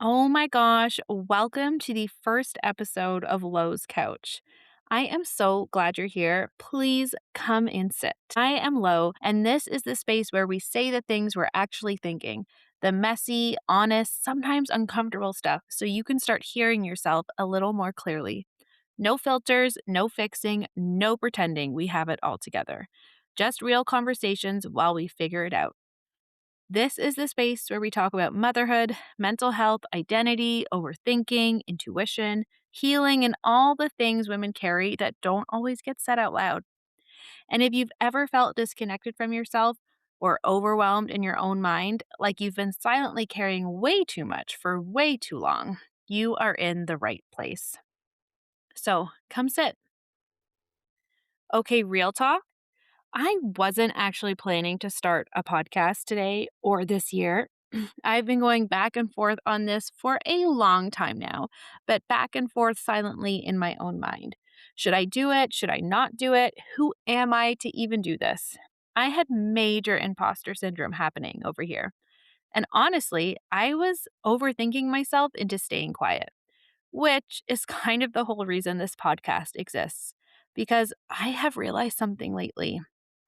Oh my gosh, welcome to the first episode of Lowe's Couch. I am so glad you're here. Please come and sit. I am Lo, and this is the space where we say the things we're actually thinking, the messy, honest, sometimes uncomfortable stuff, so you can start hearing yourself a little more clearly. No filters, no fixing, no pretending we have it all together. Just real conversations while we figure it out. This is the space where we talk about motherhood, mental health, identity, overthinking, intuition, healing, and all the things women carry that don't always get said out loud. And if you've ever felt disconnected from yourself or overwhelmed in your own mind, like you've been silently carrying way too much for way too long, you are in the right place. So come sit. Okay, real talk. I wasn't actually planning to start a podcast today or this year. I've been going back and forth on this for a long time now, but back and forth silently in my own mind. Should I do it? Should I not do it? Who am I to even do this? I had major imposter syndrome happening over here. And honestly, I was overthinking myself into staying quiet, which is kind of the whole reason this podcast exists. Because I have realized something lately.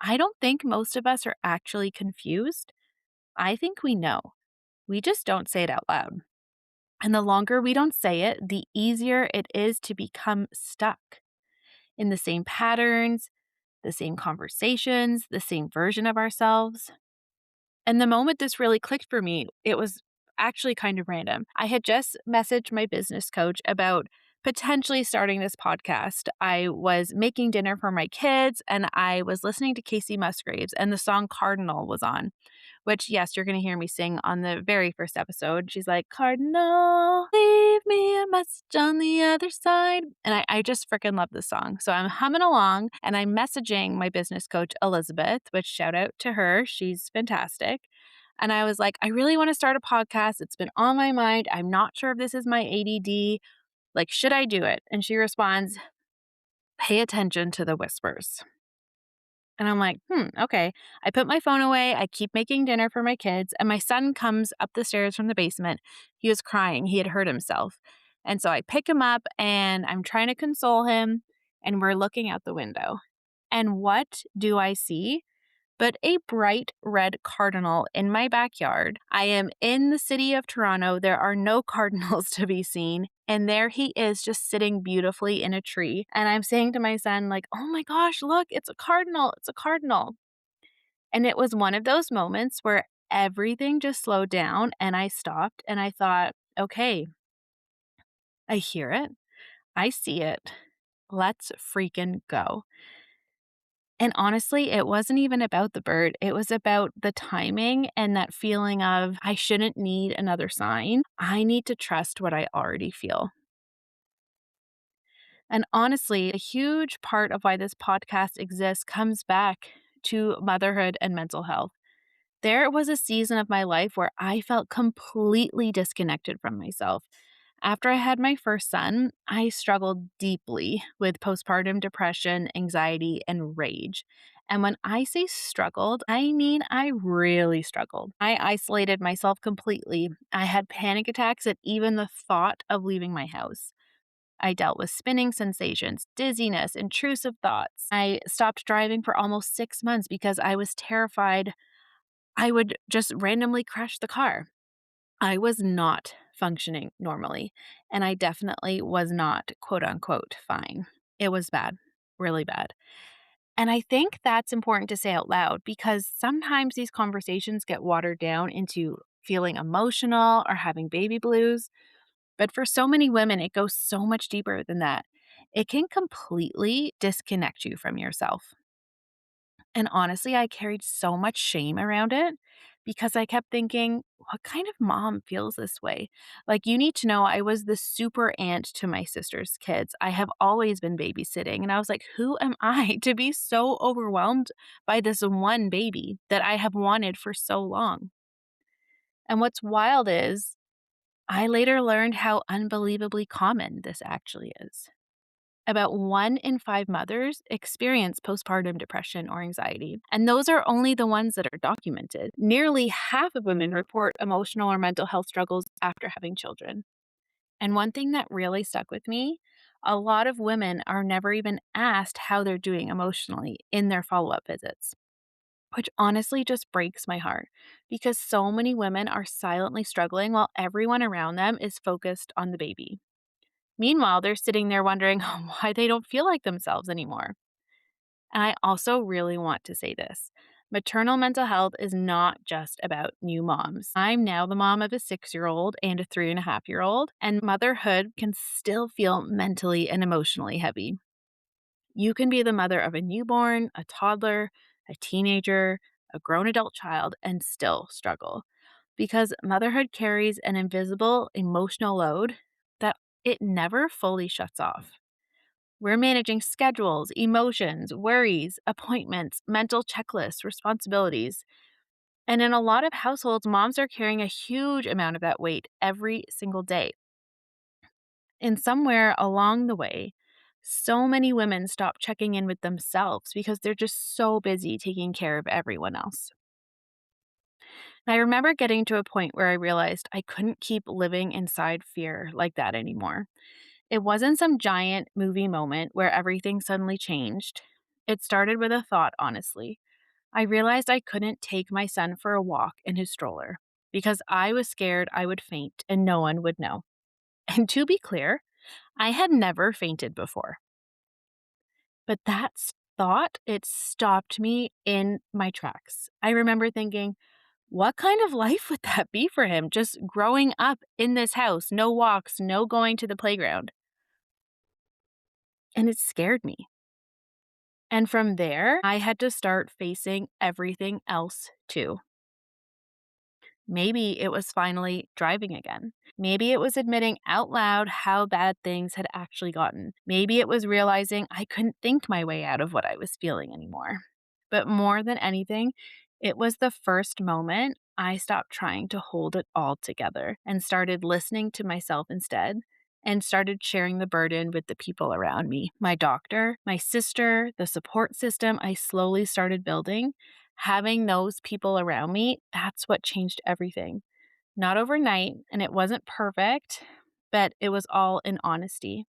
I don't think most of us are actually confused. I think we know. We just don't say it out loud. And the longer we don't say it, the easier it is to become stuck in the same patterns, the same conversations, the same version of ourselves. And the moment this really clicked for me, it was actually kind of random. I had just messaged my business coach about potentially starting this podcast. I was making dinner for my kids and I was listening to Casey Musgraves, and the song Cardinal was on, which, yes, you're going to hear me sing on the very first episode. She's like, Cardinal, leave me a message on the other side. And I just freaking love this song. So I'm humming along and I'm messaging my business coach, Elizabeth, which shout out to her. She's fantastic. And I was like, I really want to start a podcast. It's been on my mind. I'm not sure if this is my ADD. Like, should I do it? And she responds, pay attention to the whispers. And I'm like, okay. I put my phone away. I keep making dinner for my kids. And my son comes up the stairs from the basement. He was crying. He had hurt himself. And so I pick him up and I'm trying to console him. And we're looking out the window. And what do I see? But a bright red cardinal in my backyard. I am in the city of Toronto. There are no cardinals to be seen. And there he is just sitting beautifully in a tree. And I'm saying to my son, like, oh my gosh, look, it's a cardinal. It's a cardinal. And it was one of those moments where everything just slowed down and I stopped and I thought, okay, I hear it. I see it. Let's freaking go. And honestly, it wasn't even about the bird. It was about the timing and that feeling of I shouldn't need another sign. I need to trust what I already feel. And honestly, a huge part of why this podcast exists comes back to motherhood and mental health. There was a season of my life where I felt completely disconnected from myself. After I had my first son, I struggled deeply with postpartum depression, anxiety, and rage. And when I say struggled, I mean I really struggled. I isolated myself completely. I had panic attacks at even the thought of leaving my house. I dealt with spinning sensations, dizziness, intrusive thoughts. I stopped driving for almost 6 months because I was terrified I would just randomly crash the car. I was not functioning normally, and I definitely was not, quote unquote, fine. It was bad, really bad. And I think that's important to say out loud because sometimes these conversations get watered down into feeling emotional or having baby blues. But for so many women, it goes so much deeper than that. It can completely disconnect you from yourself. And honestly, I carried so much shame around it because I kept thinking, what kind of mom feels this way? Like, you need to know I was the super aunt to my sister's kids. I have always been babysitting. And I was like, who am I to be so overwhelmed by this one baby that I have wanted for so long? And what's wild is I later learned how unbelievably common this actually is. about 1 in 5 mothers experience postpartum depression or anxiety. And those are only the ones that are documented. Nearly half of women report emotional or mental health struggles after having children. And one thing that really stuck with me, a lot of women are never even asked how they're doing emotionally in their follow up visits, which honestly just breaks my heart because so many women are silently struggling while everyone around them is focused on the baby. Meanwhile, they're sitting there wondering why they don't feel like themselves anymore. And I also really want to say this. Maternal mental health is not just about new moms. I'm now the mom of a 6-year-old and a 3.5-year-old, and motherhood can still feel mentally and emotionally heavy. You can be the mother of a newborn, a toddler, a teenager, a grown adult child, and still struggle because motherhood carries an invisible emotional load that it never fully shuts off. We're managing schedules, emotions, worries, appointments, mental checklists, responsibilities. And in a lot of households, moms are carrying a huge amount of that weight every single day. And somewhere along the way, so many women stop checking in with themselves because they're just so busy taking care of everyone else. And I remember getting to a point where I realized I couldn't keep living inside fear like that anymore. It wasn't some giant movie moment where everything suddenly changed. It started with a thought, honestly. I realized I couldn't take my son for a walk in his stroller because I was scared I would faint and no one would know. And to be clear, I had never fainted before. But thought, it stopped me in my tracks. I remember thinking, what kind of life would that be for him? Just growing up in this house, no walks, no going to the playground. And it scared me. And from there, I had to start facing everything else too. Maybe it was finally driving again. Maybe it was admitting out loud how bad things had actually gotten. Maybe it was realizing I couldn't think my way out of what I was feeling anymore. But more than anything, it was the first moment I stopped trying to hold it all together and started listening to myself instead and started sharing the burden with the people around me, my doctor, my sister, the support system I slowly started building. Having those people around me, that's what changed everything. Not overnight, and it wasn't perfect, but it was all in honesty.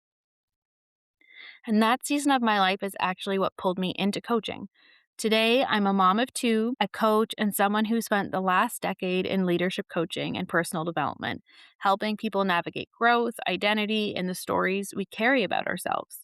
And that season of my life is actually what pulled me into coaching. Today, I'm a mom of two, a coach, and someone who spent the last decade in leadership coaching and personal development, helping people navigate growth, identity, and the stories we carry about ourselves.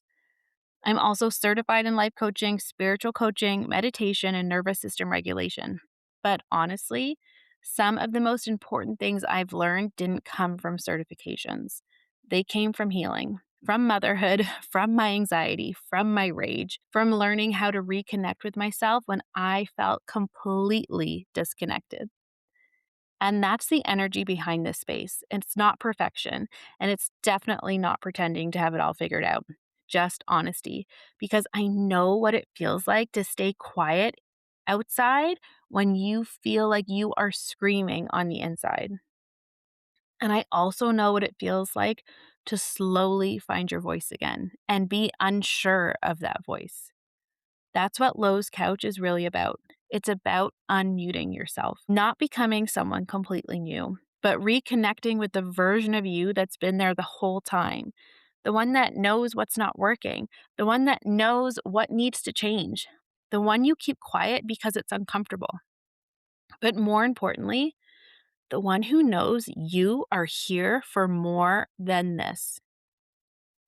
I'm also certified in life coaching, spiritual coaching, meditation, and nervous system regulation. But honestly, some of the most important things I've learned didn't come from certifications. They came from healing, from motherhood, from my anxiety, from my rage, from learning how to reconnect with myself when I felt completely disconnected. And that's the energy behind this space. It's not perfection, and it's definitely not pretending to have it all figured out. Just honesty, because I know what it feels like to stay quiet outside when you feel like you are screaming on the inside. And I also know what it feels like to slowly find your voice again and be unsure of that voice. That's what Lowe's Couch is really about. It's about unmuting yourself, not becoming someone completely new, but reconnecting with the version of you that's been there the whole time. The one that knows what's not working, the one that knows what needs to change, the one you keep quiet because it's uncomfortable. But more importantly, the one who knows you are here for more than this.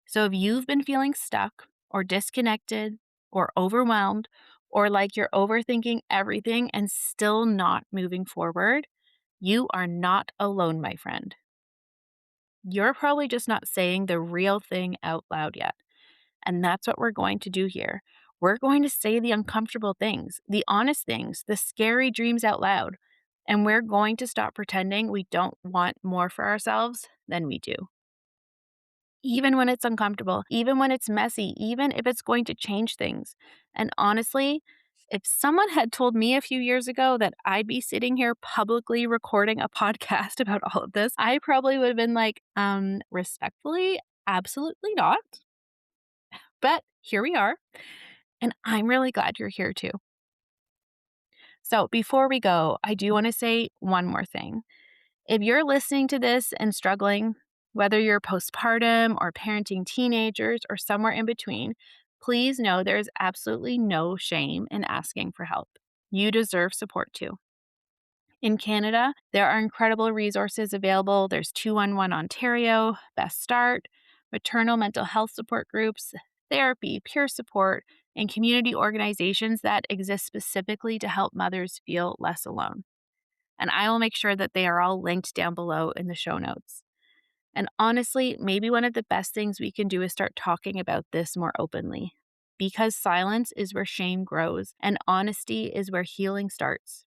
So if you've been feeling stuck or disconnected or overwhelmed or like you're overthinking everything and still not moving forward, you are not alone, my friend. You're probably just not saying the real thing out loud yet. And that's what we're going to do here. We're going to say the uncomfortable things, the honest things, the scary dreams out loud. And we're going to stop pretending we don't want more for ourselves than we do. Even when it's uncomfortable, even when it's messy, even if it's going to change things. And honestly, if someone had told me a few years ago that I'd be sitting here publicly recording a podcast about all of this, I probably would have been like, respectfully, absolutely not. But here we are, and I'm really glad you're here too. So before we go, I do want to say one more thing. If you're listening to this and struggling, whether you're postpartum or parenting teenagers or somewhere in between, please know there's absolutely no shame in asking for help. You deserve support too. In Canada, there are incredible resources available. There's 211 Ontario, Best Start, maternal mental health support groups, therapy, peer support, and community organizations that exist specifically to help mothers feel less alone. And I will make sure that they are all linked down below in the show notes. And honestly, maybe one of the best things we can do is start talking about this more openly. Because silence is where shame grows, and honesty is where healing starts.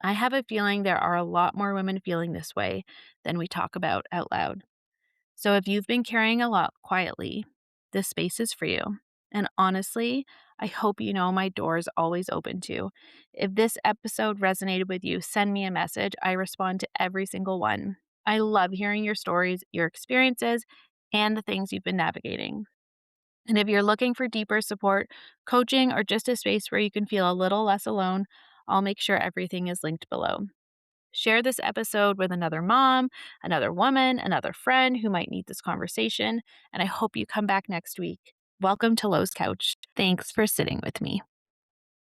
I have a feeling there are a lot more women feeling this way than we talk about out loud. So if you've been carrying a lot quietly, this space is for you. And honestly, I hope you know my door is always open to you. If this episode resonated with you, send me a message. I respond to every single one. I love hearing your stories, your experiences, and the things you've been navigating. And if you're looking for deeper support, coaching, or just a space where you can feel a little less alone, I'll make sure everything is linked below. Share this episode with another mom, another woman, another friend who might need this conversation, and I hope you come back next week. Welcome to Lowe's Couch. Thanks for sitting with me.